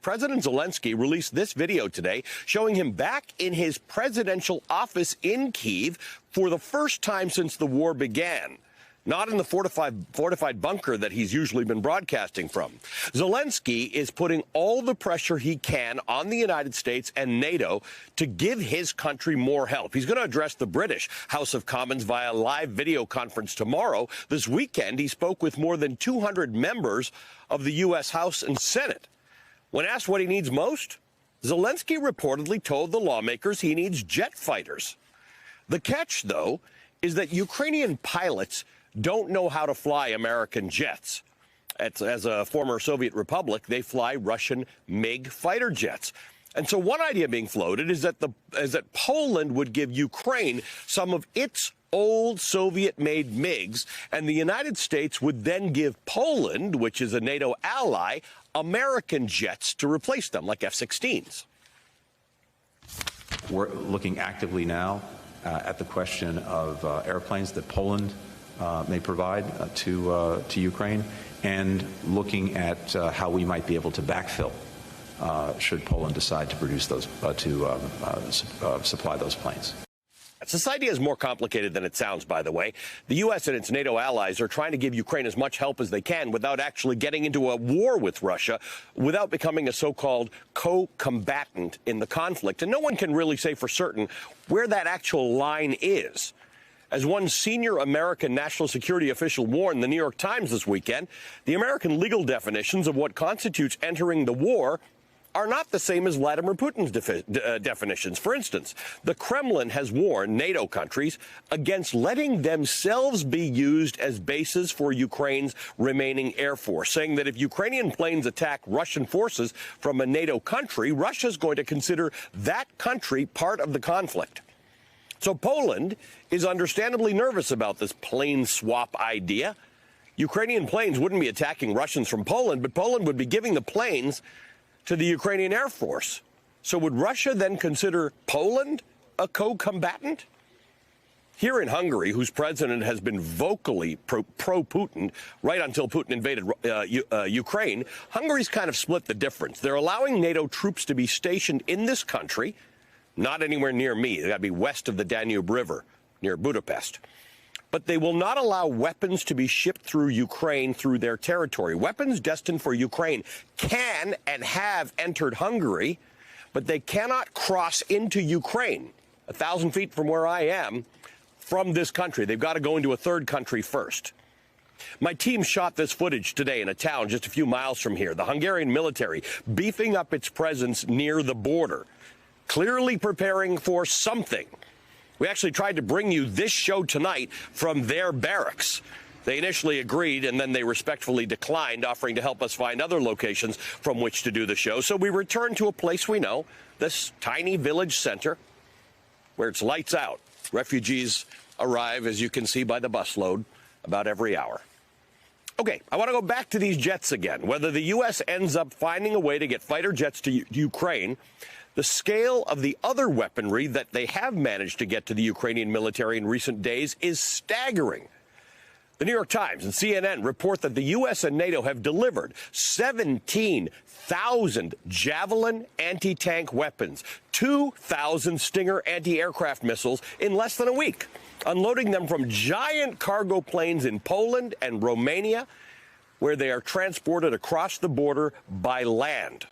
President Zelensky released this video today showing him back in his presidential office in Kyiv for the first time since the war began. Not in the fortified bunker that he's usually been broadcasting from. Zelensky is putting all the pressure he can on the United States and NATO to give his country more help. He's going to address the British House of Commons via live video conference tomorrow. This weekend, he spoke with more than 200 members of the U.S. House and Senate. When asked what he needs most, Zelensky reportedly told the lawmakers he needs jet fighters. The catch, though, is that Ukrainian pilots don't know how to fly American jets. As a former Soviet republic, they fly Russian MiG fighter jets. And so one idea being floated is that Poland would give Ukraine some of its old Soviet-made MiGs, and the United States would then give Poland, which is a NATO ally, American jets to replace them, like F-16s. We're looking actively now at the question of airplanes that Poland may provide to Ukraine, and looking at how we might be able to backfill should Poland decide to produce those, supply those planes. This idea is more complicated than it sounds, by the way. The U.S. and its NATO allies are trying to give Ukraine as much help as they can without actually getting into a war with Russia, without becoming a so-called co-combatant in the conflict. And no one can really say for certain where that actual line is. As one senior American national security official warned the New York Times this weekend, the American legal definitions of what constitutes entering the war are not the same as Vladimir Putin's definitions. For instance, the Kremlin has warned NATO countries against letting themselves be used as bases for Ukraine's remaining air force, saying that if Ukrainian planes attack Russian forces from a NATO country, Russia's going to consider that country part of the conflict. So Poland is understandably nervous about this plane swap idea. Ukrainian planes wouldn't be attacking Russians from Poland, but Poland would be giving the planes to the Ukrainian Air Force. So would Russia then consider Poland a co-combatant? Here in Hungary, whose president has been vocally pro-Putin right until Putin invaded Ukraine, Hungary's kind of split the difference. They're allowing NATO troops to be stationed in this country, not anywhere near me. They've got to be west of the Danube River, near Budapest. But they will not allow weapons to be shipped through Ukraine through their territory. Weapons destined for Ukraine can and have entered Hungary, but they cannot cross into Ukraine, 1,000 feet from where I am, from this country. They've got to go into a third country first. My team shot this footage today in a town just a few miles from here. The Hungarian military beefing up its presence near the border, clearly preparing for something. We actually tried to bring you this show tonight from their barracks. They initially agreed, and then they respectfully declined, offering to help us find other locations from which to do the show. So we returned to a place we know, this tiny village center, where it's lights out. Refugees arrive, as you can see by the busload, about every hour. Okay, I want to go back to these jets again. Whether the U.S. ends up finding a way to get fighter jets to Ukraine, the scale of the other weaponry that they have managed to get to the Ukrainian military in recent days is staggering. The New York Times and CNN report that the U.S. and NATO have delivered 17,000 Javelin anti-tank weapons, 2,000 Stinger anti-aircraft missiles in less than a week, unloading them from giant cargo planes in Poland and Romania, where they are transported across the border by land.